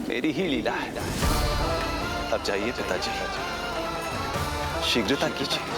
मेरी ही लीला है। अब जाइए पिताजी, शीघ्रता कीजिए।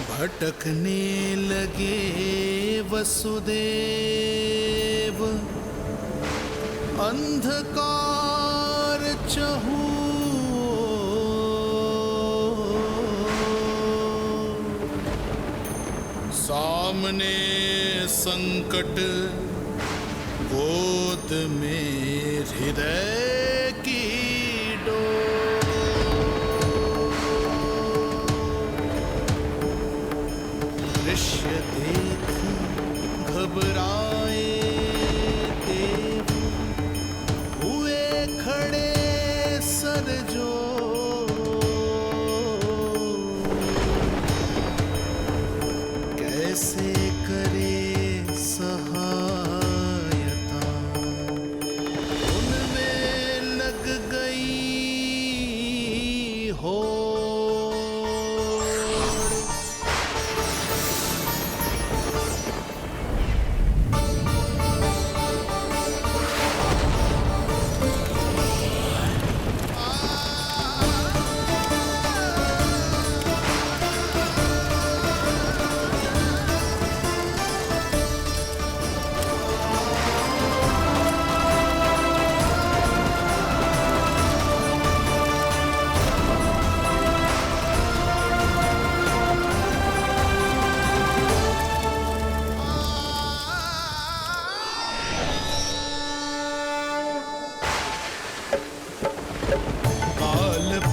भटकने लगे वसुदेव, अंधकार चहूओर। सामने संकट, गोद में हृदय की दृश्य देख घबराए देव, हुए खड़े सर जोड़। कैसे करे सहायता, उनमें लग गई हो।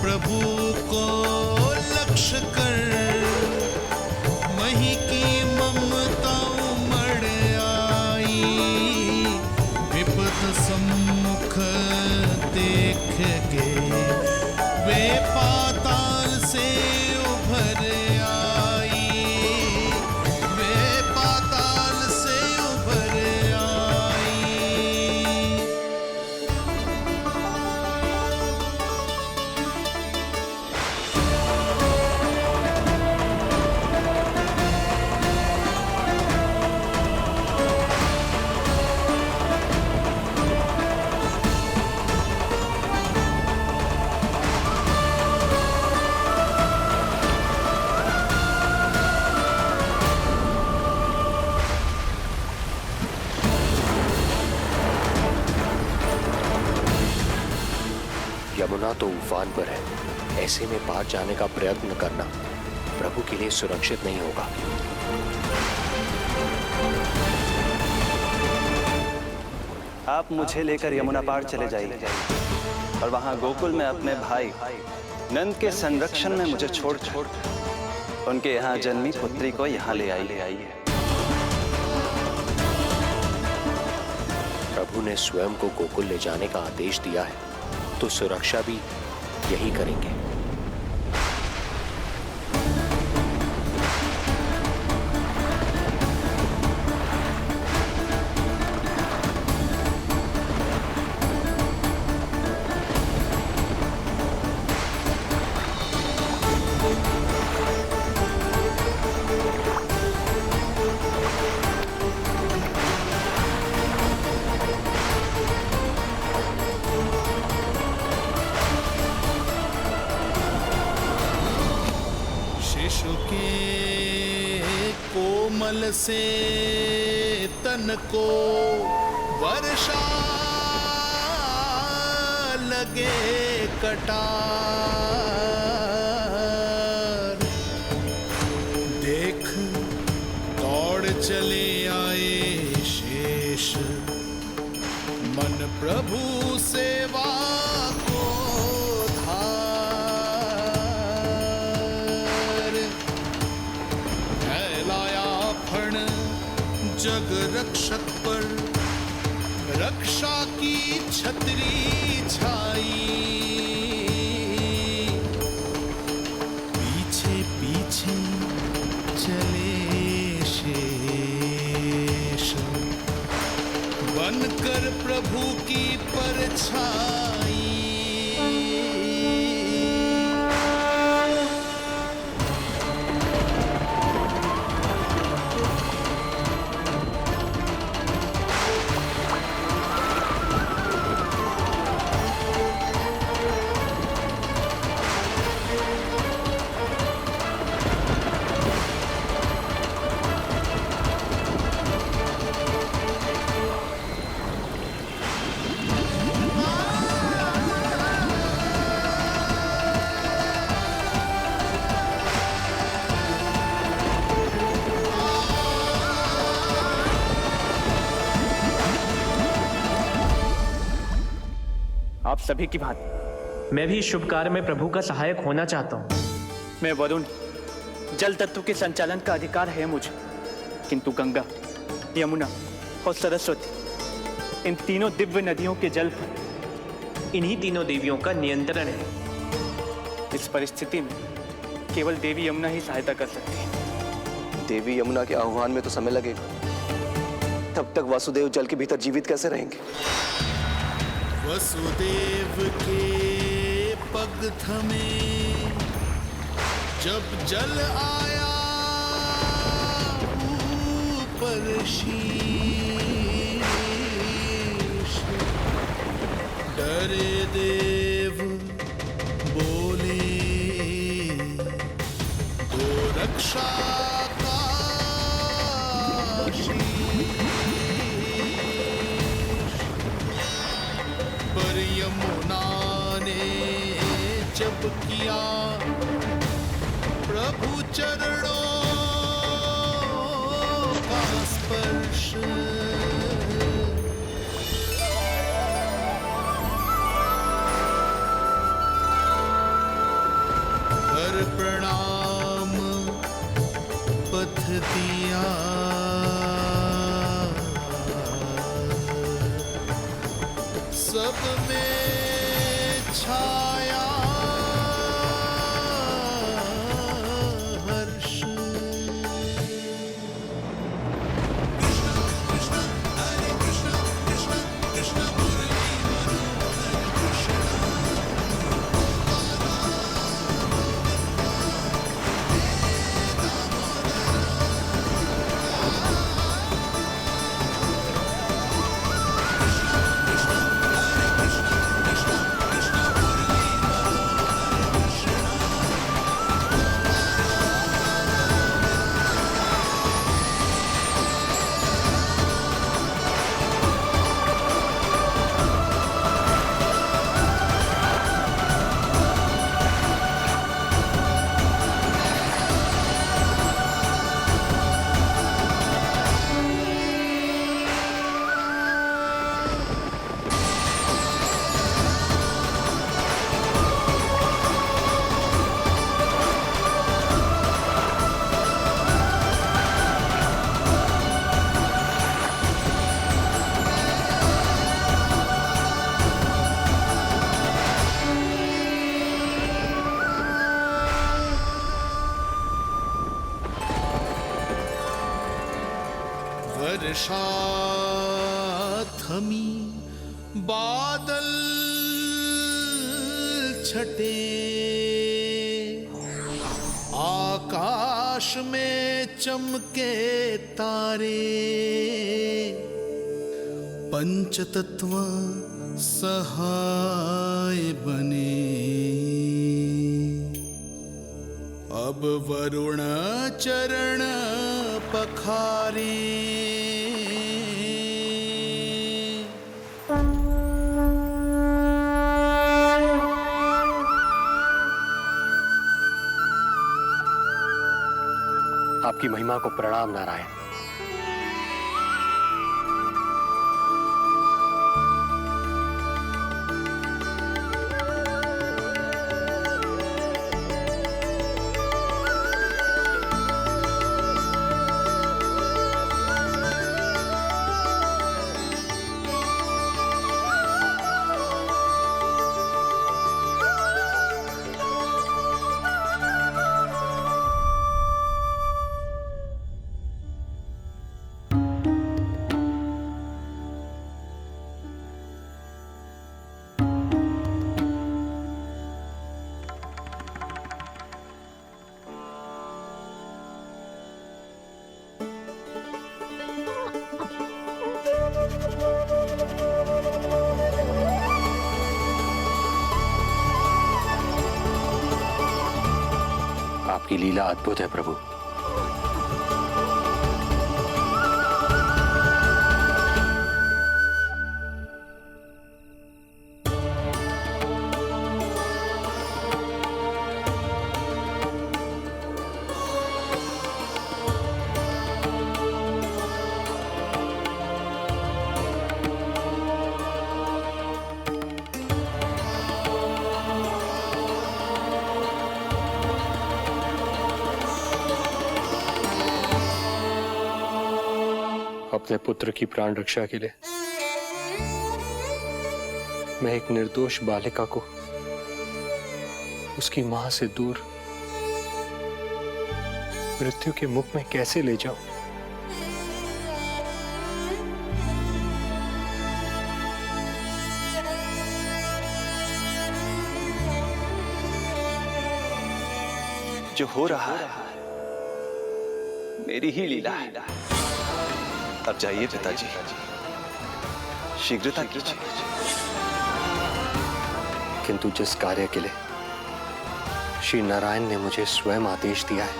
प्रभु को लक्ष्य कर मही की ममता उमड़ आई। विपद सम्मुख देख के वे पाताल से उभर आई। वे पाताल से उभर आई। यमुना तो उफान पर है, ऐसे में पार जाने का प्रयत्न करना प्रभु के लिए सुरक्षित नहीं होगा। आप मुझे लेकर यमुना पार चले जाइए और वहां गोकुल में अपने भाई नंद के संरक्षण में मुझे छोड़ उनके यहाँ जन्मी पुत्री को यहाँ ले आइए। प्रभु ने स्वयं को गोकुल ले जाने का आदेश दिया है, तो सुरक्षा भी यही करेंगे। शिशु के कोमल से तन को वर्षा लगे कटार। देख दौड़ चले आए शेष, मन प्रभु सेवा को धार। फैलाया फण जग रक्षक पर, रक्षा की छतरी छाई। पीछे पीछे चले शेष, बनकर प्रभु की परछाई। आप सभी की भांति मैं भी इस शुभ कार्य में प्रभु का सहायक होना चाहता हूँ। मैं वरुण, जल तत्व के संचालन का अधिकार है मुझे, किंतु गंगा, यमुना और सरस्वती, इन तीनों दिव्य नदियों के जल पर इन्हीं तीनों देवियों का नियंत्रण है। इस परिस्थिति में केवल देवी यमुना ही सहायता कर सकती है। देवी यमुना के आह्वान में तो समय लगेगा, तब तक वासुदेव जल के भीतर जीवित कैसे रहेंगे? वसुदेव के पग थमे जब जल आया ऊपर शीश। डरे देव बोले दो रक्षा का पर यमुना ने जब किया प्रभु चरणों का स्पर्श। कर प्रणाम पथ दिया, सब में छाया हर्ष। वर्षा थमी, बादल छटे, आकाश में चमके तारे। पंचतत्व सहाय बने, अब वरुण चरण पखारे। आपकी महिमा को प्रणाम नारायण। आपकी लीला अद्भुत है प्रभु। अपने पुत्र की प्राण रक्षा के लिए मैं एक निर्दोष बालिका को उसकी मां से दूर मृत्यु के मुख में कैसे ले जाऊं? जो हो रहा है मेरी ही लीला है। अब जाइए पिताजी, शीघ्रता कीजिए। किंतु जिस कार्य के लिए श्री नारायण ने मुझे स्वयं आदेश दिया है,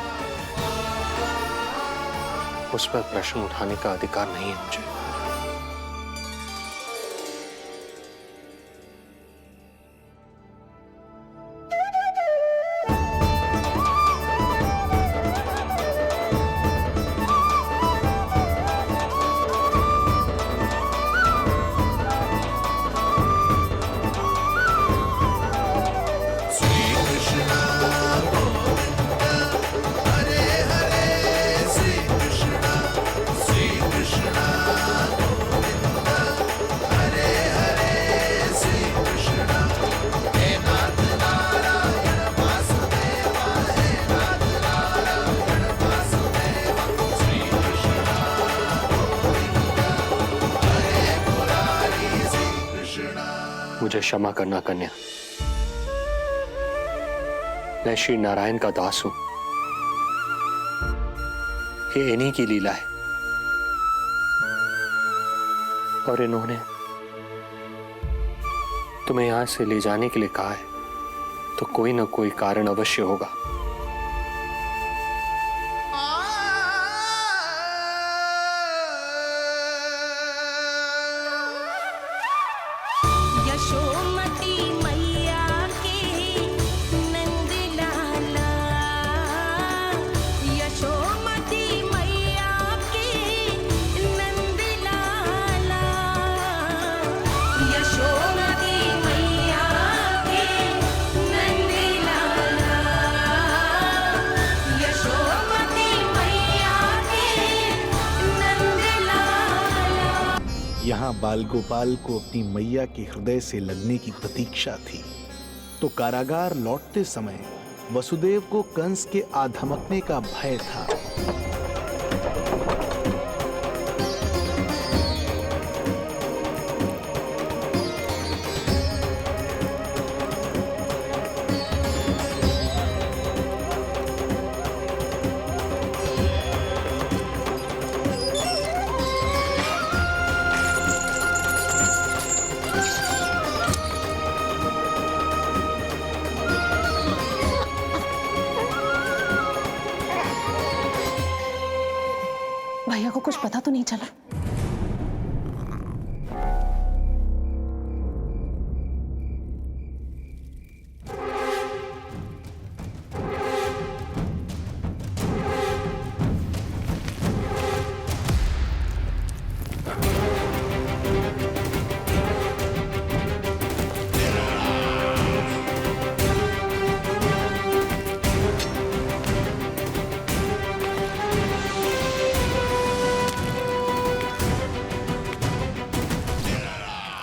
उस पर प्रश्न उठाने का अधिकार नहीं है मुझे। मुझे क्षमा करना कन्या, मैं श्री नारायण का दास हूं। ये इन्हीं की लीला है और इन्होंने तुम्हें यहां से ले जाने के लिए कहा है, तो कोई ना कोई कारण अवश्य होगा। यशोमती मैया के नंद लाला, यशोमती मैया के नंद लाला, यशोमती मैया के नंद लाला, यशोमती मैया के नंद लाला। यहाँ बाल गोपाल को अपनी मैया के हृदय से लगने की प्रतीक्षा थी, तो कारागार लौटते समय वसुदेव को कंस के आधमकने का भय था। कुछ पता तो नहीं चला?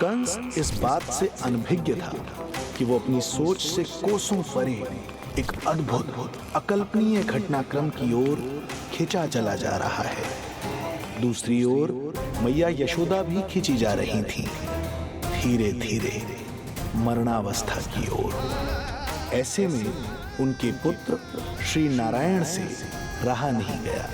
कंस इस बात से अनभिज्ञ था कि वो अपनी सोच से कोसों परे एक अद्भुत अकल्पनीय घटनाक्रम की ओर खिंचा चला जा रहा है। दूसरी ओर मैया यशोदा भी खिंची जा रही थी, धीरे धीरे मरणावस्था की ओर। ऐसे में उनके पुत्र श्री नारायण से रहा नहीं गया।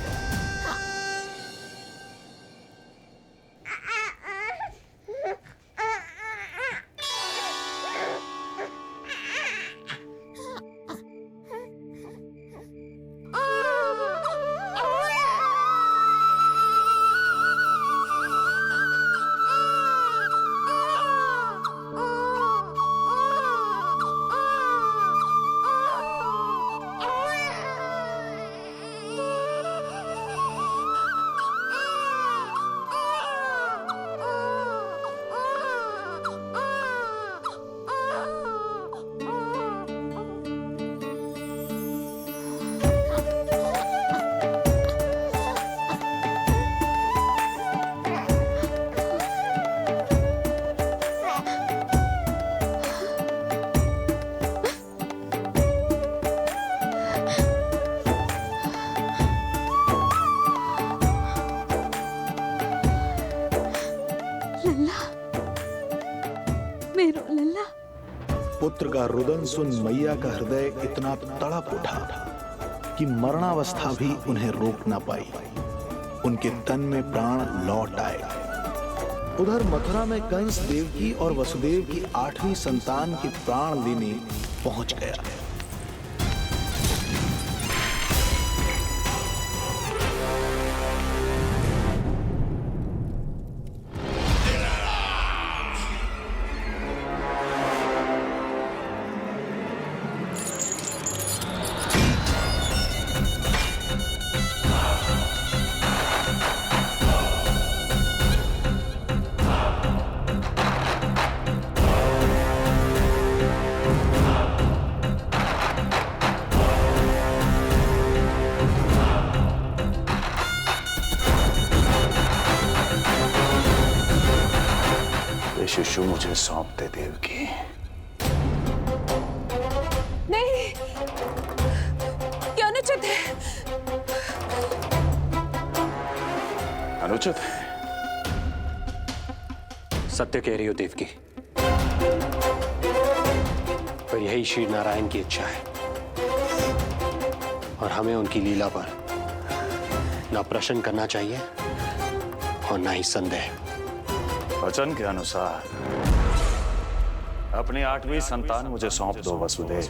पुत्र का रुदन सुन मैया का हृदय इतना तड़प उठा कि मरणावस्था भी उन्हें रोक ना पाई। उनके तन में प्राण लौट आए। उधर मथुरा में कंस देवकी और वसुदेव की 8वीं संतान के प्राण लेने पहुंच गया। शिशु मुझे सौंप दे देवकी। नहीं, क्या अनुचित है? अनुचित? सत्य कह रही हो देवकी, पर यही श्री नारायण की इच्छा है और हमें उनकी लीला पर ना प्रश्न करना चाहिए और ना ही संदेह। वचन के अनुसार अपनी 8वीं संतान मुझे सौंप दो वसुदेव।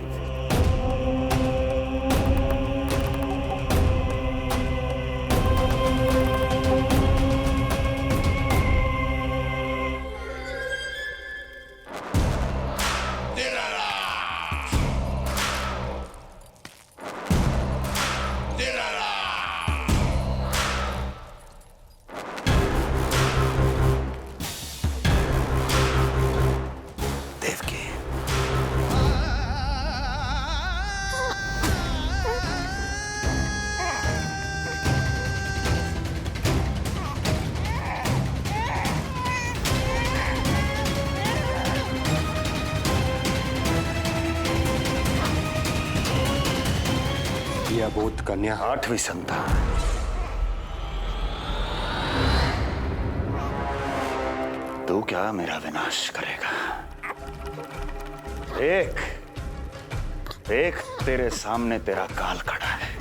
बोध कन्या 8वीं संतान। तू क्या मेरा विनाश करेगा? एक तेरे सामने तेरा काल खड़ा है।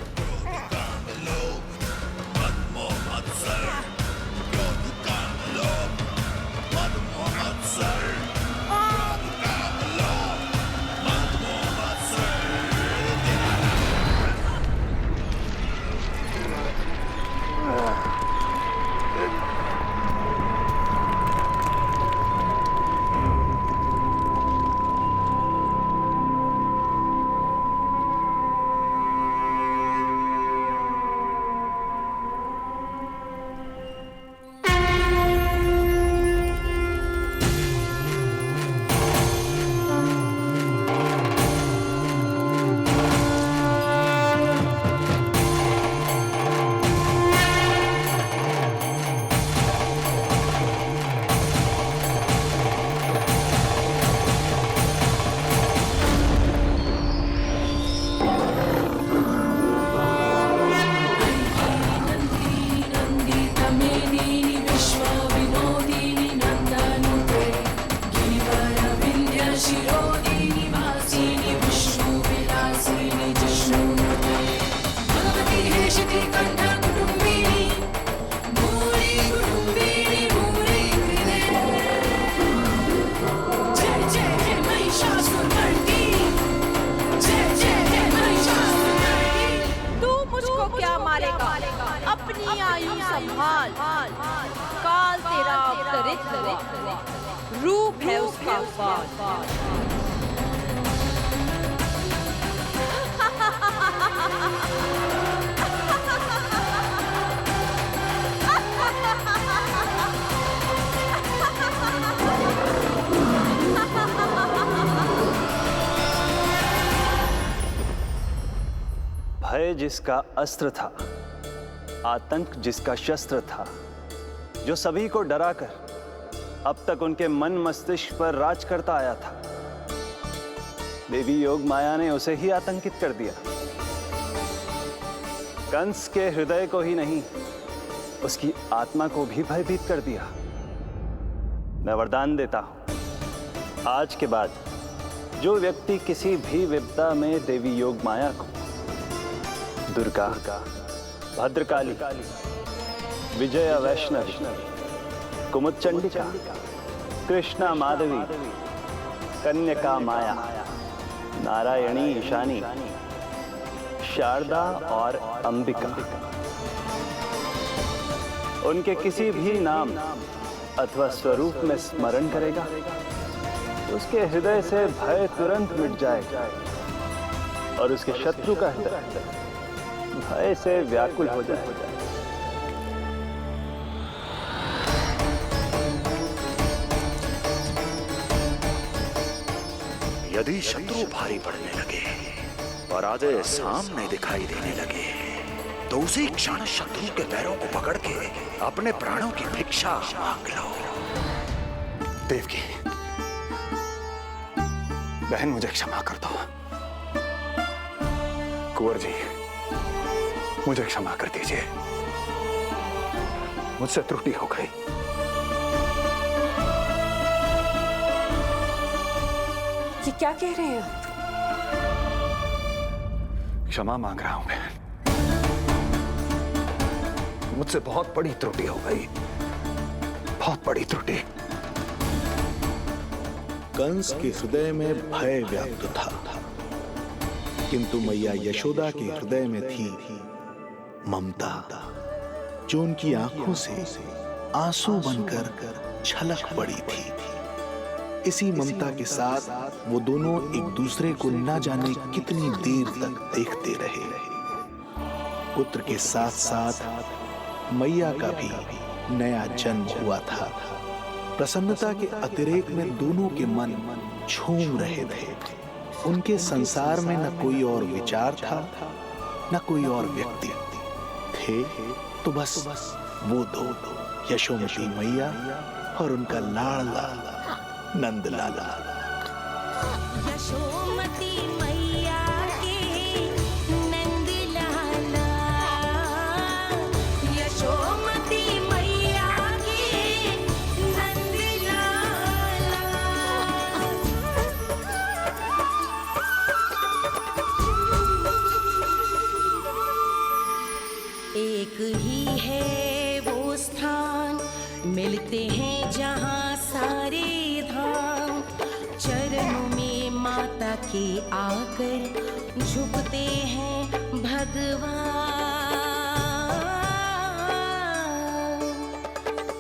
कुटुम्बिनी भूरि कुटुम्बिनी भूरि कृते जय जय महिषासुरमर्दिनी जय जय महिषासुरमर्दिनी। तू मुझको क्या मारेगा? अपनी आयु संभाल। काल तेरा अवतरित हुआ, रूप है उसका बाल। भय जिसका अस्त्र था, आतंक जिसका शस्त्र था, जो सभी को डराकर अब तक उनके मन मस्तिष्क पर राज करता आया था, देवी योग माया ने उसे ही आतंकित कर दिया। कंस के हृदय को ही नहीं, उसकी आत्मा को भी भयभीत कर दिया। मैं वरदान देता हूं, आज के बाद जो व्यक्ति किसी भी विपदा में देवी योग माया को, दुर्गा, भद्रकाली, विजया वैष्णवी, कुमुदचंडिका, कृष्णा माधवी, कन्यका माया, नारायणी ईशानी, शारदा और अंबिका, उनके किसी भी नाम अथवा स्वरूप में स्मरण करेगा, उसके हृदय से भय तुरंत मिट जाएगा और उसके शत्रु का हृदय भय से व्याकुल हो जाएगा। यदि शत्रु भारी पड़ने लगे और आधे सामने दिखाई देने लगे तो उसी क्षण शत्रु के पैरों को पकड़ के अपने प्राणों की भिक्षा मांग लो। देवकी, बहन मुझे क्षमा कर दो। कुंवर जी, मुझे क्षमा कर दीजिए, मुझसे त्रुटि हो गई। ये क्या कह रहे हैं आप? क्षमा मांग रहा हूं बहन, मुझसे बहुत बड़ी त्रुटि हो गई, बहुत बड़ी त्रुटि। कंस के हृदय में भय व्याप्त था, किंतु मैया यशोदा के हृदय में थी ममता, जो उनकी आंखों से आंसू बनकर छलक पड़ी थी। इसी ममता के साथ वो दोनों एक दूसरे को न जाने कितनी देर तक देखते रहे। पुत्र के साथ साथ मैया का भी नया जन्म हुआ था। प्रसन्नता के अतिरेक में दोनों के मन झूम रहे थे। उनके संसार में न कोई और विचार था, न कोई और व्यक्ति थे, तो बस वो दो, यशोमती मैया और उनका लाडला नंद लाला। यशोमती मैया के नंद लाला, यशोमती मैया के नंद लाला। एक ही है वो स्थान, मिलते हैं जहाँ सारे धाम, चरणों में माता के आकर झुकते हैं भगवान।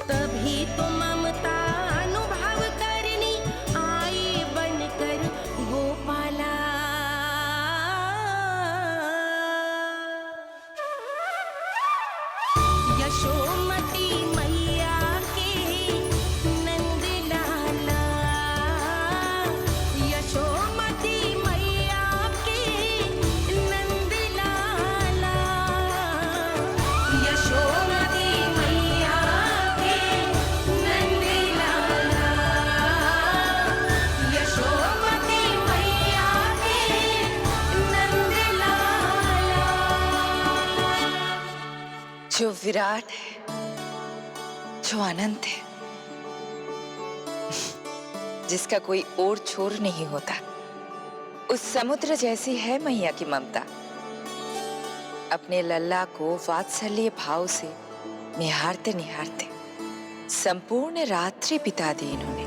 तभी तो ममता अनुभव करनी आए बनकर गोपाला। यशोमती मैया के नंद लाला, यशोमती मैया के नंद लाला, यशोमती मैया के नंद लाला, यशोमती मैया के नंद लाला। जो विराट है, जो अनंत है, जिसका कोई ओर छोर नहीं होता, उस समुद्र जैसी है मैया की ममता। अपने लल्ला को वात्सल्य भाव से निहारते निहारते संपूर्ण रात्रि बिता दी इन्होंने।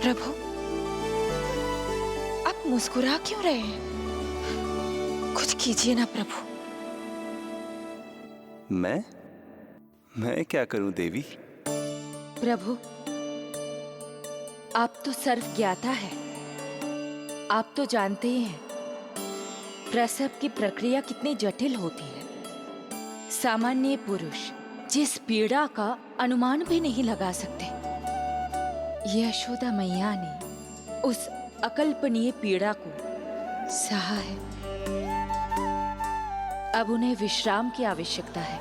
प्रभु, आप मुस्कुरा क्यों रहे हैं? कुछ कीजिए ना प्रभु। मैं क्या करूं देवी? प्रभु, आप तो सर्वज्ञाता है। आप तो जानते ही हैं प्रसव की प्रक्रिया कितनी जटिल होती है। सामान्य पुरुष जिस पीड़ा का अनुमान भी नहीं लगा सकते, यशोदा मैया ने उस अकल्पनीय पीड़ा को सहा है। अब उन्हें विश्राम की आवश्यकता है।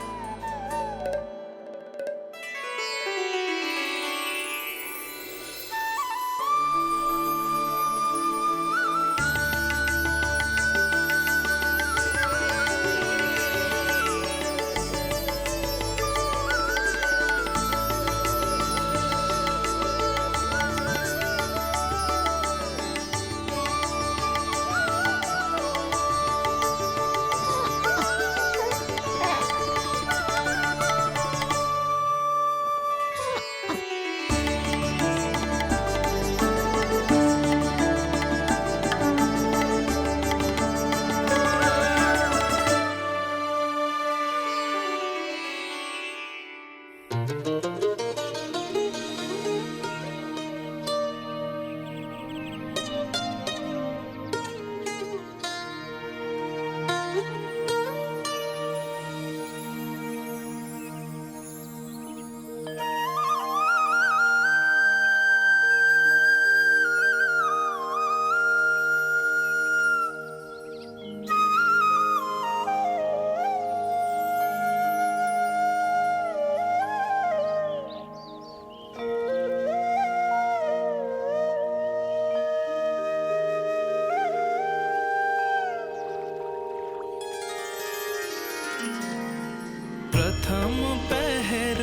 प्रथम पहर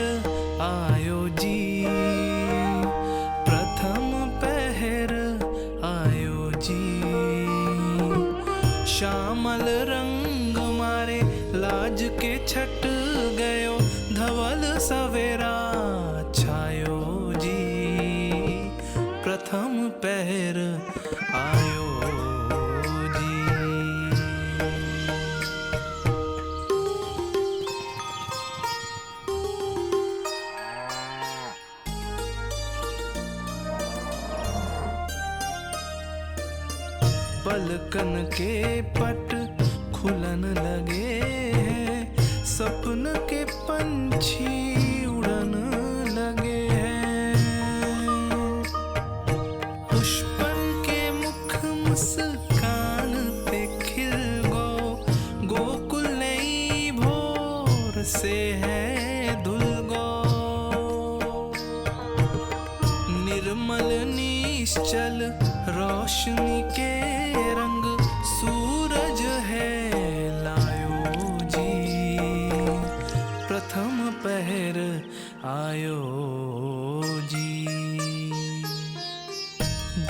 आयो जी, प्रथम पहर आयो जी। श्यामल रंग मारे लाज के छट गयो, धवल सवेरा छायो जी। प्रथम पहर आयो जी। पलकन के पट खुलन लगे हैं, सपन के पंछी उड़न लगे हैं। पुष्पन के मुख मुस्कान पे खिल गो, गोकुल नई भोर से है धुल गो। निर्मल निश्चल रोशनी के रंग सूरज है लायो जी। प्रथम पहर आयो जी।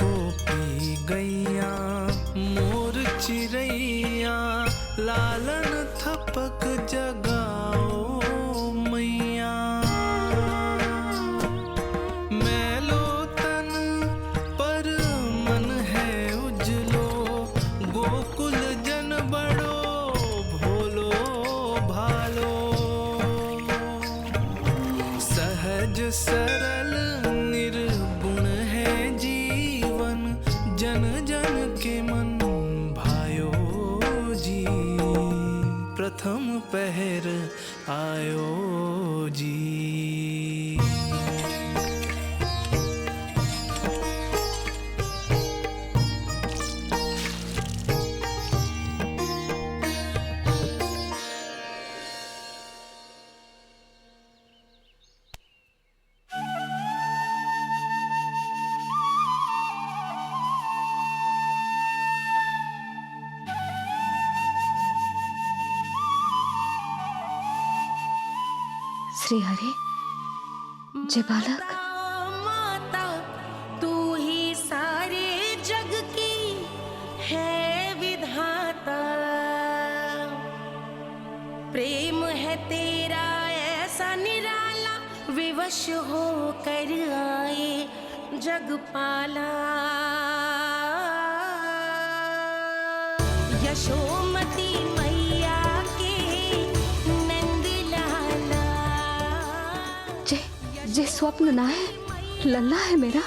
गोपी गैया मोर चिड़ैया, लालन थपक जगाओ मैया। मैलो तन पर मन है उजलो, गोकुल जन बड़ो भोलो भालो। सहज सरल निर्गुण है जीवन, जन जन के मन भायो जी। प्रथम पहर आयो जी। श्री हरे, जय बालक। वश हो कर आए जगपाला। यशोमती मैया के नंद लाला। जे स्वप्न ना है, लल्ला है मेरा।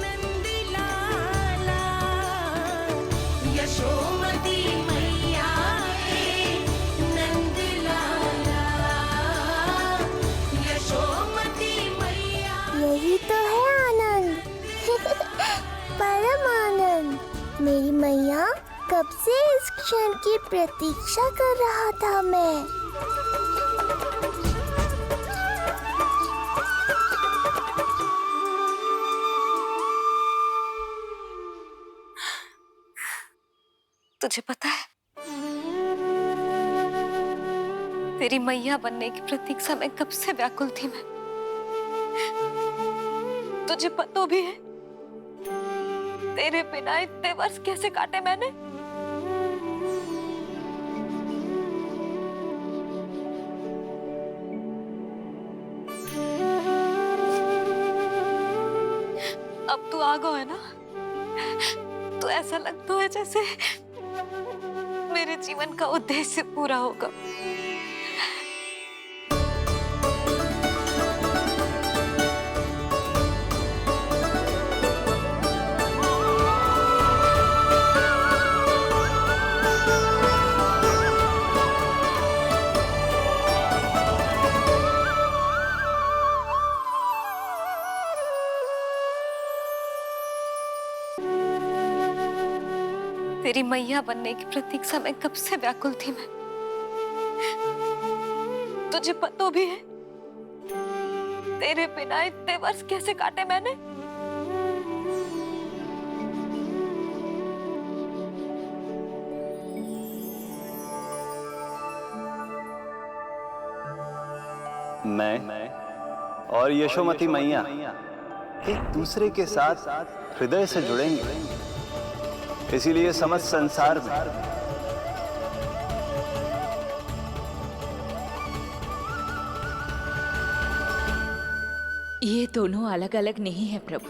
नंद लाला यशोमती मैया के नंद लाला। यशोमती मैया। यही तो है आनंद। परम आनंद। मेरी मैया, कब से इस क्षण की प्रतीक्षा कर रहा था मैं। तुझे पता है, तेरी मैया बनने की प्रतीक्षा में कब से व्याकुल थी मैं। तुझे पता भी है तेरे बिना इतने वर्ष कैसे काटे मैंने। अब तू आ गया है ना, तो ऐसा लगता है जैसे मेरे जीवन का उद्देश्य पूरा होगा। तेरी मैया बनने की प्रतीक्षा में कब से व्याकुल थी मैं। तुझे पता भी है तेरे बिना इतने वर्ष कैसे काटे मैंने। मैं और यशोमती मैया एक दूसरे के साथ हृदय से जुड़ेंगे, इसीलिए समस्त संसार में ये दोनों अलग अलग नहीं है प्रभु।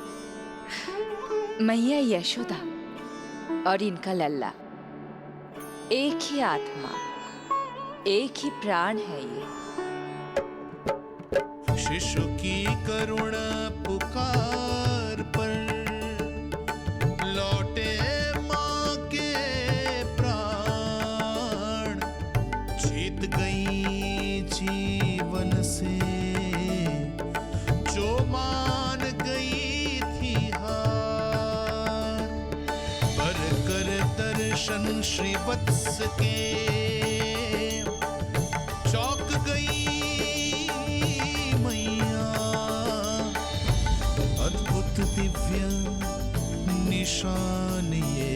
मैया यशोदा और इनका लल्ला एक ही आत्मा, एक ही प्राण है ये। शिशु की करुण पुकार पर लौटे माँ के प्राण। जीत गई जीवन से जो मान गई थी हार। पर कर दर्शन श्री वत्स के चौक गई मैया। अद्भुत दिव्य निशान ये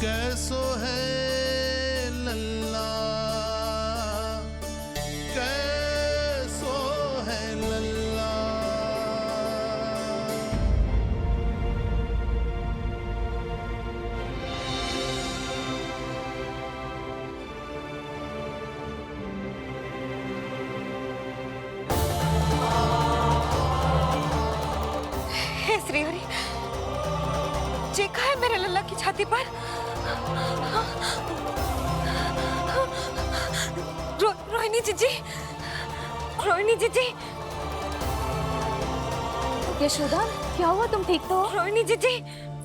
कैसो है लल्ला, कैसो है लल्ला। हे श्री हरि, देखा है मेरे लल्ला की छाती पर रोहिणी जीजी, रोहिणी जीजी। यशोदा, क्या हुआ? तुम ठीक तो हो? रोहिणी जीजी।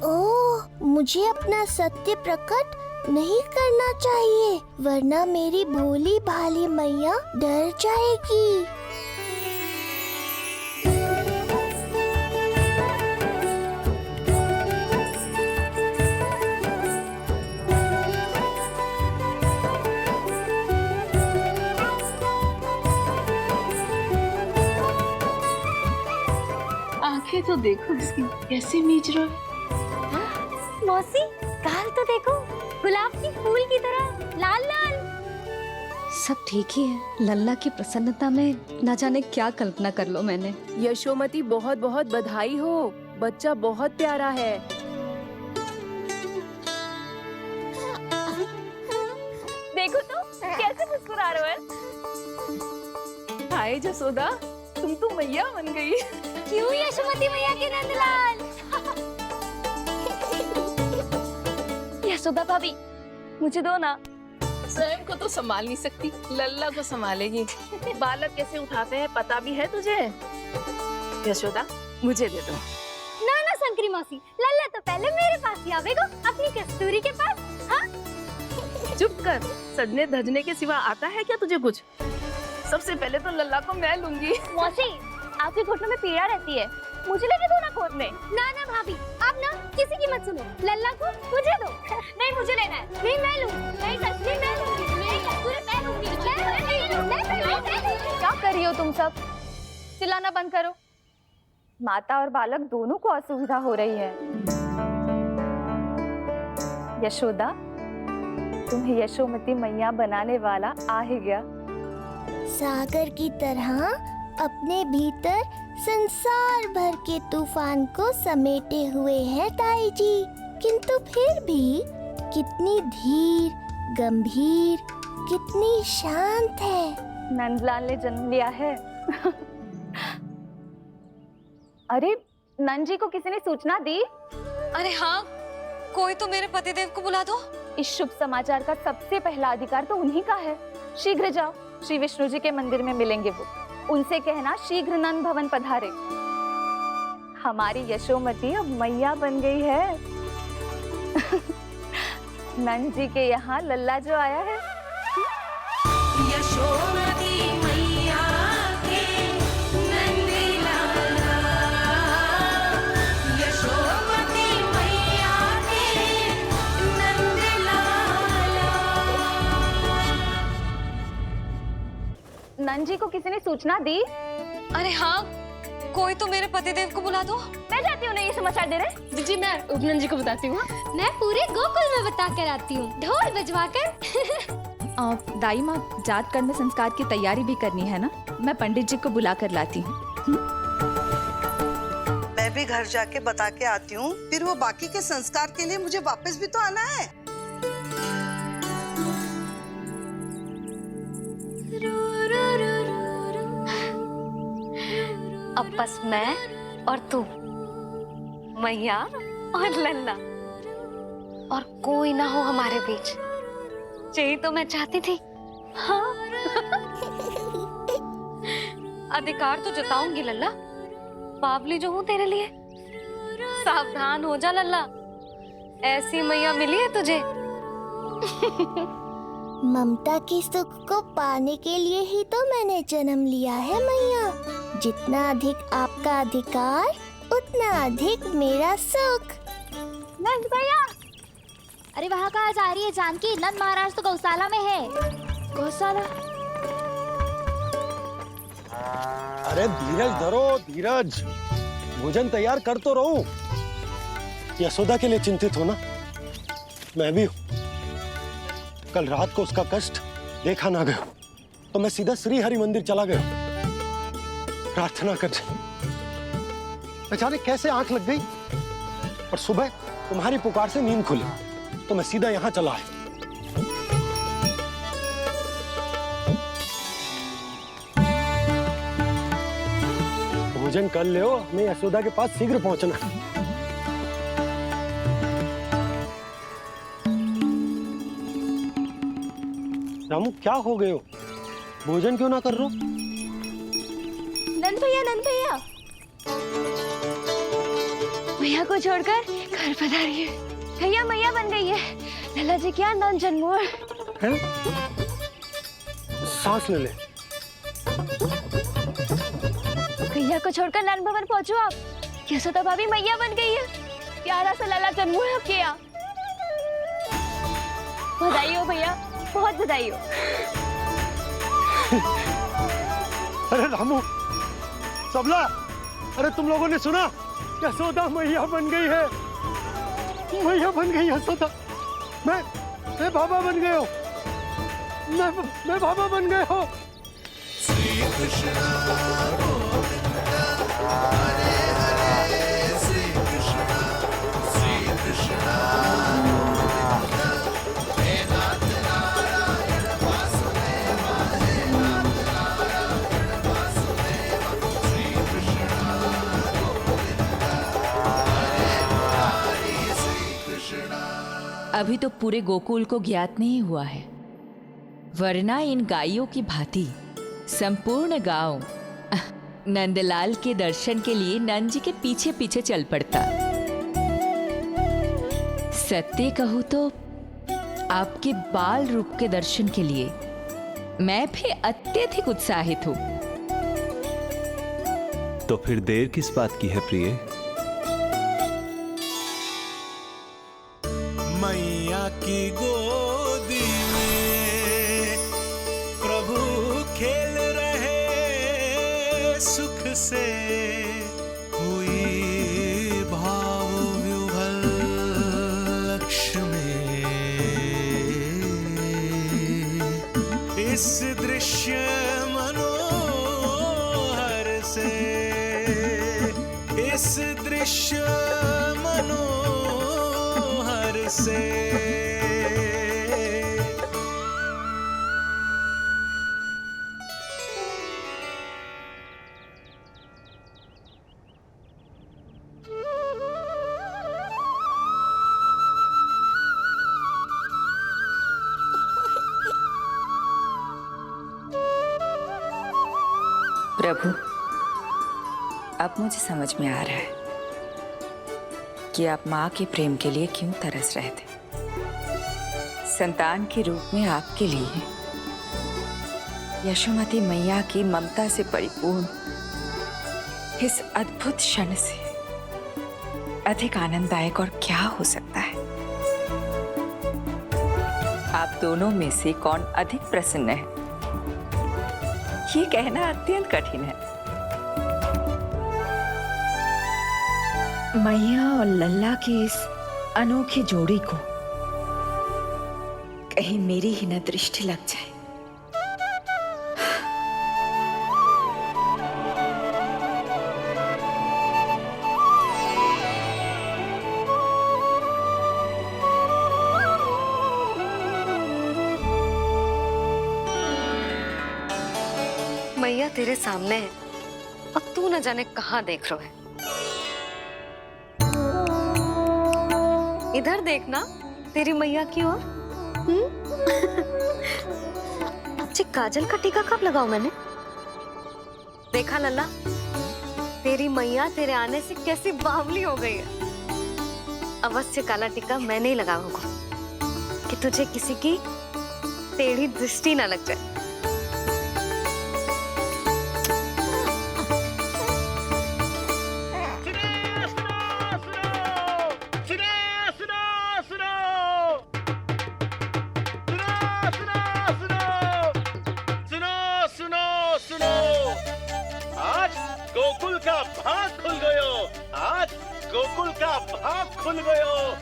ओह, मुझे अपना सत्य प्रकट नहीं करना चाहिए, वरना मेरी भोली भाली मैया डर जाएगी। आंखें तो देखो इसकी कैसे मीच रहा है। मौसी, गाल तो देखो, गुलाब की फूल की तरह लाल लाल। सब ठीक ही है। लल्ला की प्रसन्नता में न जाने क्या कल्पना कर लो मैंने। यशोमती, बहुत बहुत बधाई हो, बच्चा बहुत प्यारा है। देखो तो कैसे मुस्कुरा रहे हो। हाय जसोदा, तुम तो मैया बन गई। क्यों यशोमती मैया के नंदलाल? यशोदा भाभी, मुझे दो ना। स्वयं को तो संभाल नहीं सकती, लल्ला को संभालेगी। बालक कैसे उठाते हैं पता भी है तुझे? यशोदा मुझे दे दो। ना ना शंकरी मौसी, लल्ला तो पहले मेरे पास ही आवेगा, अपनी कस्तूरी के पास। हाँ? चुप कर, सजने धजने के सिवा आता है क्या तुझे कुछ? सबसे पहले तो लल्ला को मैं लूंगी। मौसी, आपके घुटनों में पीड़ा रहती है, मुझे लेके दो ना गोद में। ना ना भाभी, आप ना किसी की मत सुनो, लल्ला को मुझे दो। नहीं मुझे लेना है। नहीं मैं लूंगी। नहीं सच में मैं लूंगी। नहीं कस्तूरी मैं लूंगी। क्या कर रही हो तुम सब? चिल्लाना बंद करो। माता और बालक दोनों को असुविधा हो रही है। यशोदा, तुम्हें यशोमती मैया बनाने वाला आ ही गया। सागर की तरह अपने भीतर संसार भर के तूफान को समेटे हुए है ताई जी, किंतु फिर भी कितनी धीर, गंभीर, कितनी शांत है। नंदलाल ने जन्म लिया है। अरे नंद जी को किसी ने सूचना दी? अरे हाँ, कोई तो मेरे पतिदेव को बुला दो। इस शुभ समाचार का सबसे पहला अधिकार तो उन्हीं का है। शीघ्र जाओ, श्री विष्णु जी के मंदिर में मिलेंगे वो। उनसे कहना शीघ्र नंद भवन पधारे। हमारी यशोमती अब मैया बन गई है। नंद जी के यहाँ लल्ला जो आया है। यशोमती मैया के नंदलाला, यशोमती मैया के नंदलाला। नंद जी को किसी ने सूचना दी? अरे हाँ, कोई तो मेरे पतिदेव को बुला दो। मैं जाती हूँ, नहीं ये समाचार दे रहे। जी मैं उपनंद जी को बताती हूँ। मैं पूरे गोकुल में बता कर आती हूँ, ढोल बजवा कर। दाई माँ, जात कर्म संस्कार की तैयारी भी करनी है ना, मैं पंडित जी को बुला कर लाती हूँ। मैं भी घर जाके बता के आती हूँ, फिर वो बाकी के संस्कार के लिए मुझे वापस भी तो आना है। अब बस मैं और तू, मैया और लल्ला, और कोई ना हो हमारे बीच। यही तो मैं चाहती थी। हाँ। अधिकार तो जताऊंगी लल्ला, बावली जो हूँ तेरे लिए। सावधान हो जा लल्ला, ऐसी मैया मिली है तुझे। ममता की सुख को पाने के लिए ही तो मैंने जन्म लिया है मैया। जितना अधिक आपका अधिकार, उतना अधिक मेरा सुख। नंद भैया, अरे वहाँ कहाँ जा रही है जानकी? नंद महाराज तो गौशाला में है। गौशाला? अरे धीरज धरो, धीरज। भोजन तैयार कर तो रहूं। यशोदा के लिए चिंतित हो ना? मैं भी हूं। कल रात को उसका कष्ट देखा ना गया, तो मैं सीधा श्री हरि मंदिर चला गया प्रार्थना करने। बेचारे कैसे आंख लग गई, और सुबह तुम्हारी पुकार से नींद खुली, तो मैं सीधा यहाँ चला आया। भोजन कर ले, हमें यशोदा के पास शीघ्र पहुंचना है। रामू, क्या हो गए हो? भोजन क्यों ना कर रहे हो? नंद भैया, नंद भैया, मैया को छोड़कर घर पधारी है। भैया मैया बन गई है। लल्ला जी क्या नंद जन्मोर है? सांस ले ले। भैया को छोड़कर नंद भवन पहुंचो आप। यशोदा भाभी मैया बन गई है। प्यारा सा लल्ला जन्मोर आपके यहाँ। बधाई हो भैया, बहुत बधाई हो। अरे रामू, सबला, अरे तुम लोगों ने सुना? यशोदा मैया बन गई है। मैया बन गई यशोदा। मैं बाबा बन गया हूँ। मैं बाबा बन गया हूँ। श्री कृष्ण हरे हरे, श्री कृष्ण हे नाथ नारायण वासुदेव, हे नाथ नारायण वासुदेव, अभी तो पूरे गोकुल को ज्ञात नहीं हुआ है, वरना इन गायों की भांति संपूर्ण गांव नंदलाल के दर्शन के लिए नंद जी के पीछे पीछे चल पड़ता। सत्य कहूं तो आपके बाल रूप के दर्शन के लिए मैं भी अत्यधिक उत्साहित हूं। तो फिर देर किस बात की है प्रिय? मैया की गोदी में प्रभु खेल रहे सुख से, हुई भाव विह्वल लक्ष्य में। इस दृश्य मनोहर से, इस दृश्य मनोहर से प्रभु, अब मुझे समझ में आ रहा है कि आप माँ के प्रेम के लिए क्यों तरस रहे थे। संतान के रूप में आपके लिए यशोमती मैया की ममता से परिपूर्ण इस अद्भुत क्षण से अधिक आनंददायक और क्या हो सकता है। आप दोनों में से कौन अधिक प्रसन्न है, ये कहना अत्यंत कठिन है। मैया और लल्ला की इस अनोखी जोड़ी को कहीं मेरी ही न दृष्टि लग जाए। मैया तेरे सामने है और तू न जाने कहाँ देख रहा है। इधर देखना तेरी मैया की ओर। अच्छी काजल का टीका कब लगाऊं मैंने? देखा लल्ला, तेरी मैया तेरे आने से कैसी बावली हो गई है। अवश्य काला टीका मैंने ही लगाया होगा कि तुझे किसी की टेढ़ी दृष्टि ना लग जाए। गोकुल का भाग खुल गयो, आज गोकुल का भाग खुल गयो,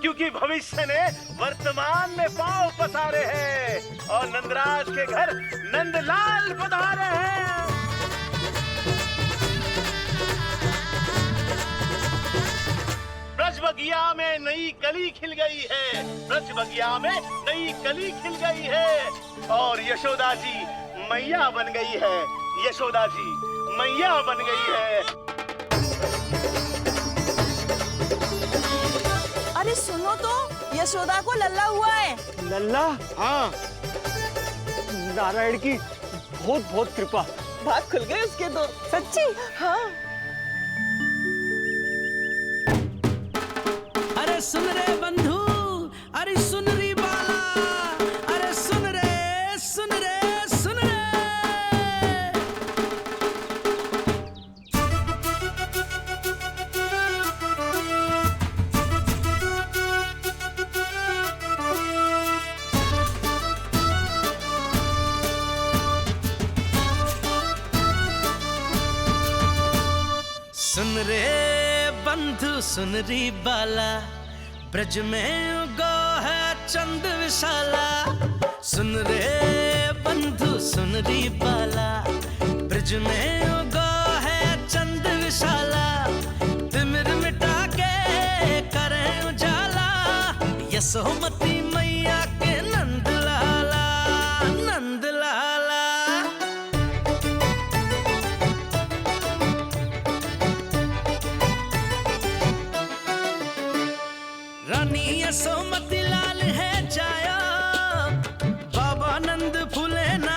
क्योंकि भविष्य ने वर्तमान में पांव पसारे हैं और नंदराज के घर नंदलाल पधारे हैं। ब्रज बगिया में नई कली खिल गई है, ब्रज बगिया में नई कली खिल गई है और यशोदा जी मैया बन गई है, यशोदा जी मैया बन गई है। अरे सुनो तो, यशोदा को लल्ला हुआ है। लल्ला? हाँ। नारायण की बहुत बहुत कृपा। भाग खुल गए उसके तो। सच्ची? हाँ। अरे सुन रे बंधु, अरे सुन री बाला, अरे सुन रे, सुन रे, सुन रे। सुन रे बंधु, सुन री बाला, ब्रज में उगो है चंद विशाला। सुन रे बंधु, सुन री बाला, ब्रज में उगो है चंद विशाला। तिमिर मिटा के करें उजाला, यशोमती मैया के नंद लाला, नंद लाला।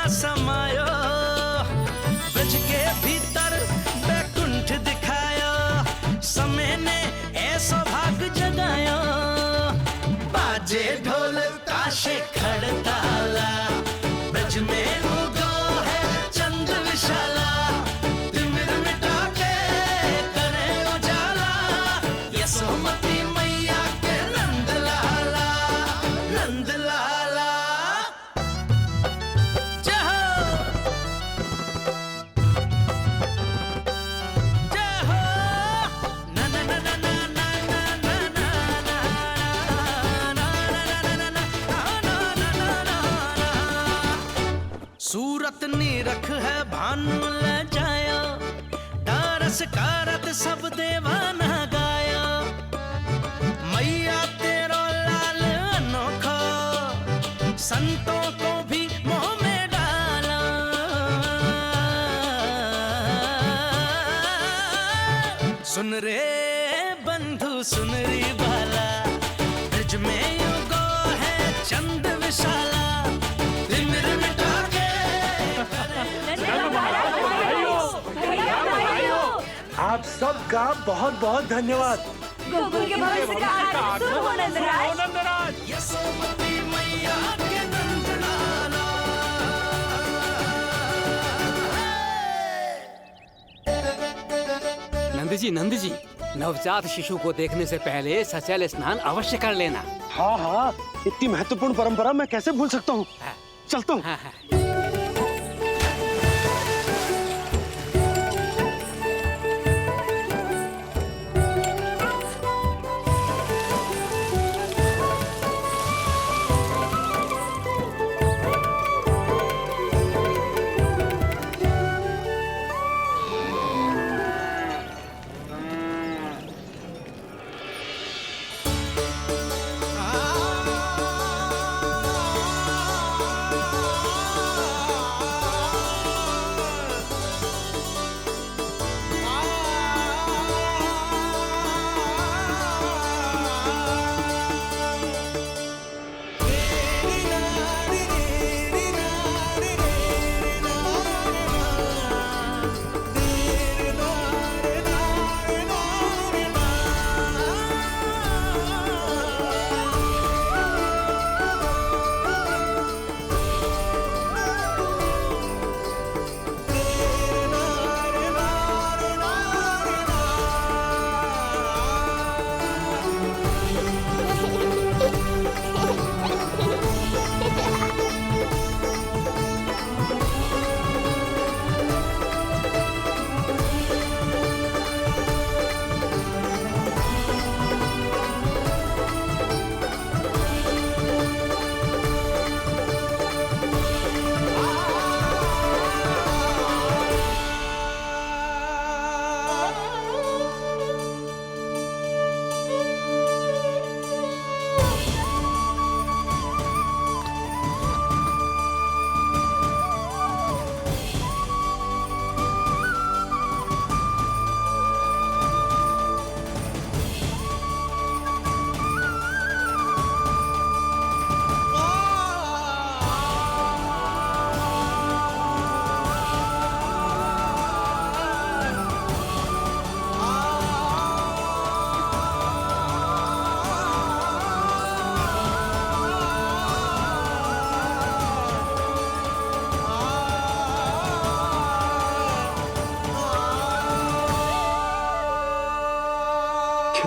समायो, ब्रज के भीतर बैकुंठ दिखायो, समय ने ऐसा भाग जगायो, बाजे ढोल ताशे खड़ताला, ब्रज में उगो है चंद विशाला, तिमिर मिटा के करे उजाला, यशोमती मैया के नंद लाला, नंद लाला। जय हो, जय हो, ना ना ना ना ना ना ना ना ना सूरत निरख है भानु ले जाया, दारस कारत सब देवाना गाया, मैया तेरो लाल अनोखा, संतों को भी मोह में डाला, सुन रे बंधु सुन री बाला, ब्रज में युगो है चंद विशाला, तिमिर मिटा के आप सबका बहुत बहुत धन्यवाद। गोकुल के भविष्य का आगमन हो नंदराज। यशोमती मैया के नंद लाला। नंद जी, नवजात शिशु को देखने से पहले सचैल स्नान अवश्य कर लेना। हाँ हाँ, इतनी महत्वपूर्ण परंपरा मैं कैसे भूल सकता हूँ। चलता हूँ।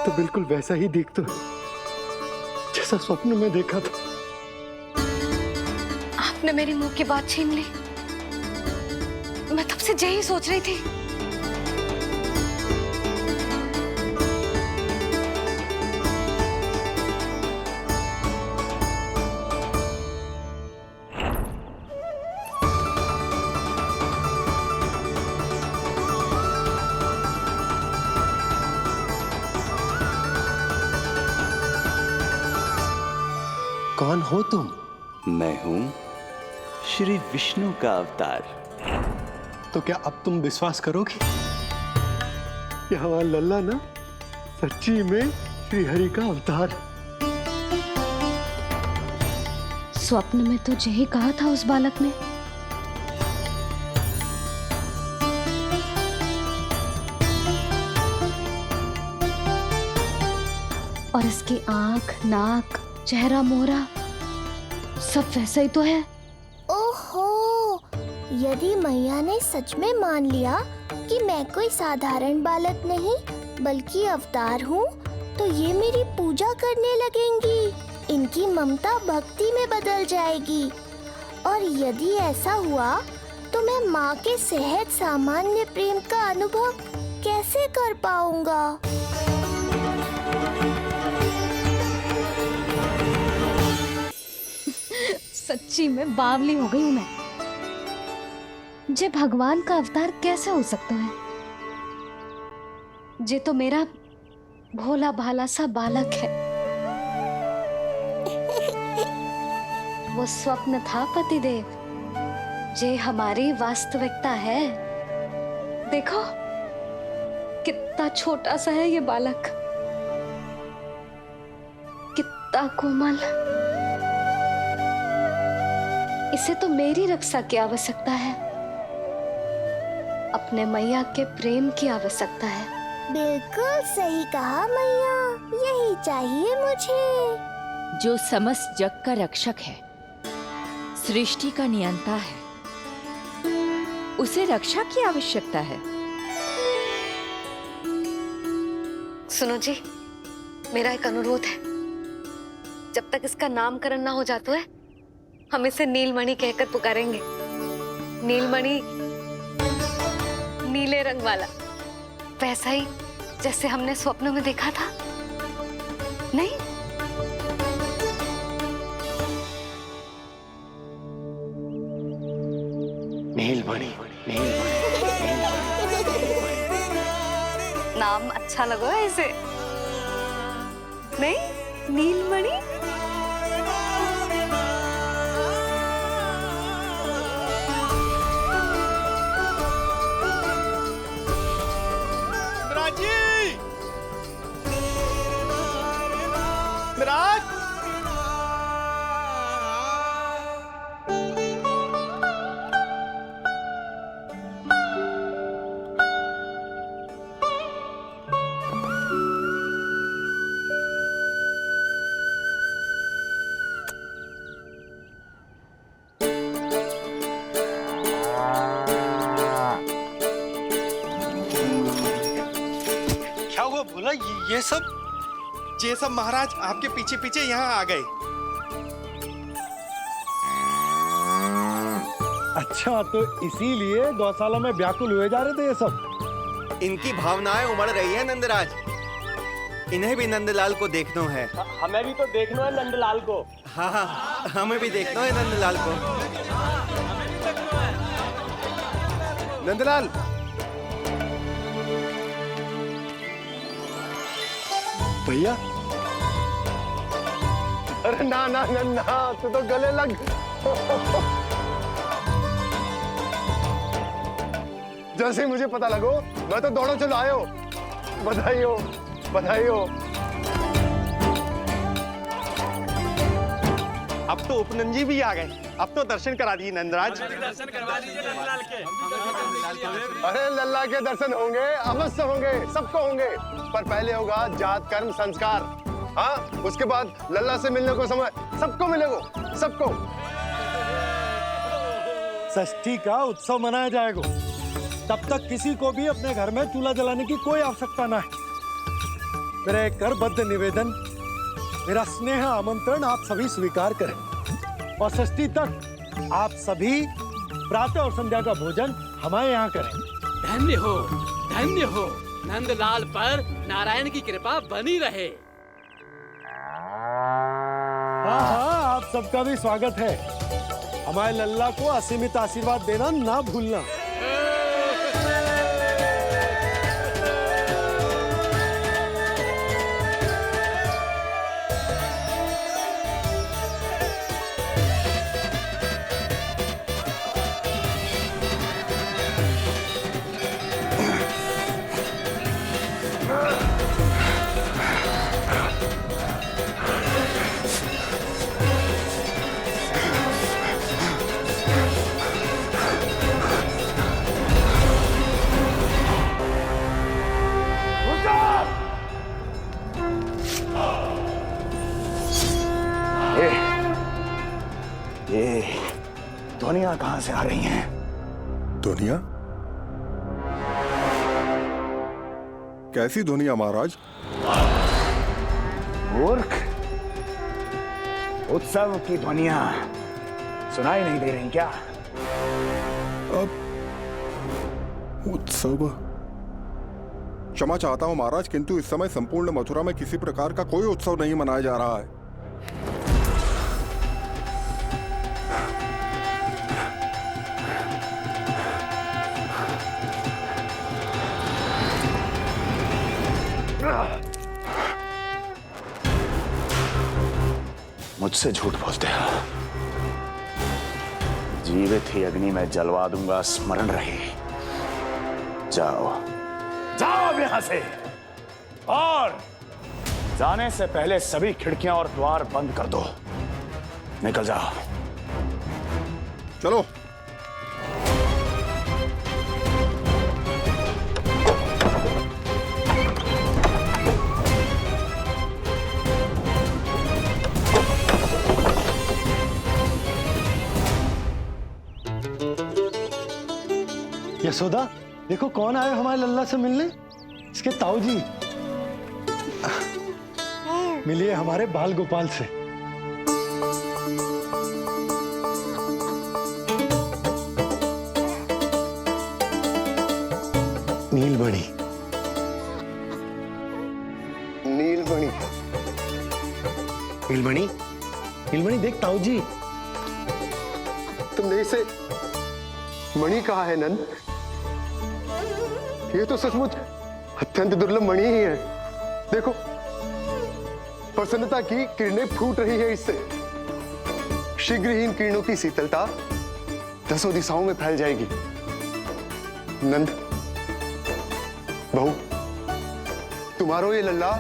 तो बिल्कुल वैसा ही दिखता है जैसा स्वप्न में देखा था। आपने मेरी मुंह की बात छीन ली। मैं तब से यही सोच रही थी। कौन हो तुम? मैं हूं श्री विष्णु का अवतार। तो क्या अब तुम विश्वास करोगे कि हमारा लल्ला ना सच्ची में श्री हरि का अवतार? स्वप्न में तो यही कहा था उस बालक ने और इसकी आंख, नाक, चेहरा मोहरा सब वैसा ही तो है। ओहो, यदि मैया ने सच में मान लिया कि मैं कोई साधारण बालक नहीं बल्कि अवतार हूँ, तो ये मेरी पूजा करने लगेंगी। इनकी ममता भक्ति में बदल जाएगी। और यदि ऐसा हुआ तो मैं माँ के सहज सामान्य प्रेम का अनुभव कैसे कर पाऊंगा? सच्ची में बावली हो गई हूँ मैं। जे भगवान का अवतार कैसे हो सकता है? जे तो मेरा भोला भाला सा बालक है। वो स्वप्न था पतिदेव, जे हमारी वास्तविकता है। देखो कितना छोटा सा है ये बालक, कितना कोमल। इसे तो मेरी रक्षा की आवश्यकता है, अपने मैया के प्रेम की आवश्यकता है। बिल्कुल सही कहा मैया, यही चाहिए मुझे। जो समस्त जग का रक्षक है, सृष्टि का नियंता है, उसे रक्षा की आवश्यकता है। सुनो जी, मेरा एक अनुरोध है। जब तक इसका नामकरण ना हो जाता है, हम इसे नीलमणि कहकर पुकारेंगे। नीलमणि नीले रंग वाला, वैसा ही जैसे हमने स्वप्न में देखा था। नहीं? नीलमणि, नाम अच्छा लगा है इसे, नहीं? नीलमणि। ये सब महाराज आपके पीछे पीछे यहाँ आ गए। अच्छा, तो इसीलिए गौशाला में व्याकुल हुए जा रहे थे ये सब। इनकी भावनाएं उमड़ रही है नंदराज। इन्हें भी नंदलाल को देखना है। हमें भी तो देखना है नंदलाल को। हाँ हाँ, हमें भी देखना है नंदलाल को। नंदलाल, भैया। अरे ना ना ना ना, तू तो गले लग। जैसे ही मुझे पता लगो मैं तो दौड़ो चलो आयो। बधाई हो, बधाई हो। अब तो उपनंजी भी आ गए। अब तो दर्शन करा दिए नंदराज। दर्शन करवा दीजिए लल्लाल के। अरे लल्ला के दर्शन होंगे, अवश्य होंगे, सबको होंगे। पर पहले होगा जात कर्म संस्कार। हाँ, उसके बाद लल्ला से मिलने को समय सबको मिलेगा, सबको। षष्ठी का उत्सव मनाया जाएगा। तब तक किसी को भी अपने घर में चूल्हा जलाने की कोई आवश्यकता ना है। मेरा एक करबद्ध निवेदन, मेरा स्नेह आमंत्रण आप सभी स्वीकार करें और षष्ठी तक आप सभी प्रातः और संध्या का भोजन हमारे यहाँ करें। धन्य हो, धन्य हो। नंदलाल पर नारायण की कृपा बनी रहे। हाँ हाँ, आप सबका भी स्वागत है। हमारे लल्ला को असीमित आशीर्वाद देना ना भूलना। से आ रही हैं? दुनिया? कैसी दुनिया महाराज? मूर्ख, उत्सव की ध्वनियां सुनाई नहीं दे रही क्या? अब उत्सव? क्षमा चाहता हूं महाराज, किंतु इस समय संपूर्ण मथुरा में किसी प्रकार का कोई उत्सव नहीं मनाया जा रहा है। मुझसे झूठ बोलते हो। जीवित ही अग्नि में जलवा दूंगा, स्मरण रहे। जाओ जाओ अब यहां से, और जाने से पहले सभी खिड़कियां और द्वार बंद कर दो। निकल जाओ। चलो। यशोदा, देखो कौन आए हमारे लल्ला से मिलने। इसके ताऊ जी। मिलिए हमारे बाल गोपाल से। नीलमणि, नीलमणि, नीलमणि, नीलमणि देख ताऊ जी। तुमने इसे मणि कहा है नंद? ये तो सचमुच अत्यंत दुर्लभ मणि ही है। देखो, प्रसन्नता की किरणें फूट रही है इससे। शीघ्र ही इन किरणों की शीतलता दसों दिशाओं में फैल जाएगी। नंद, बहू, तुम्हारो ये लल्ला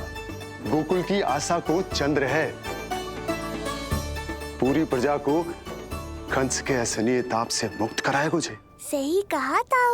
गोकुल की आशा को चंद्र है। पूरी प्रजा को कंस के असहनीय ताप से मुक्त कराएगा मुझे। सही कहा ताऊ।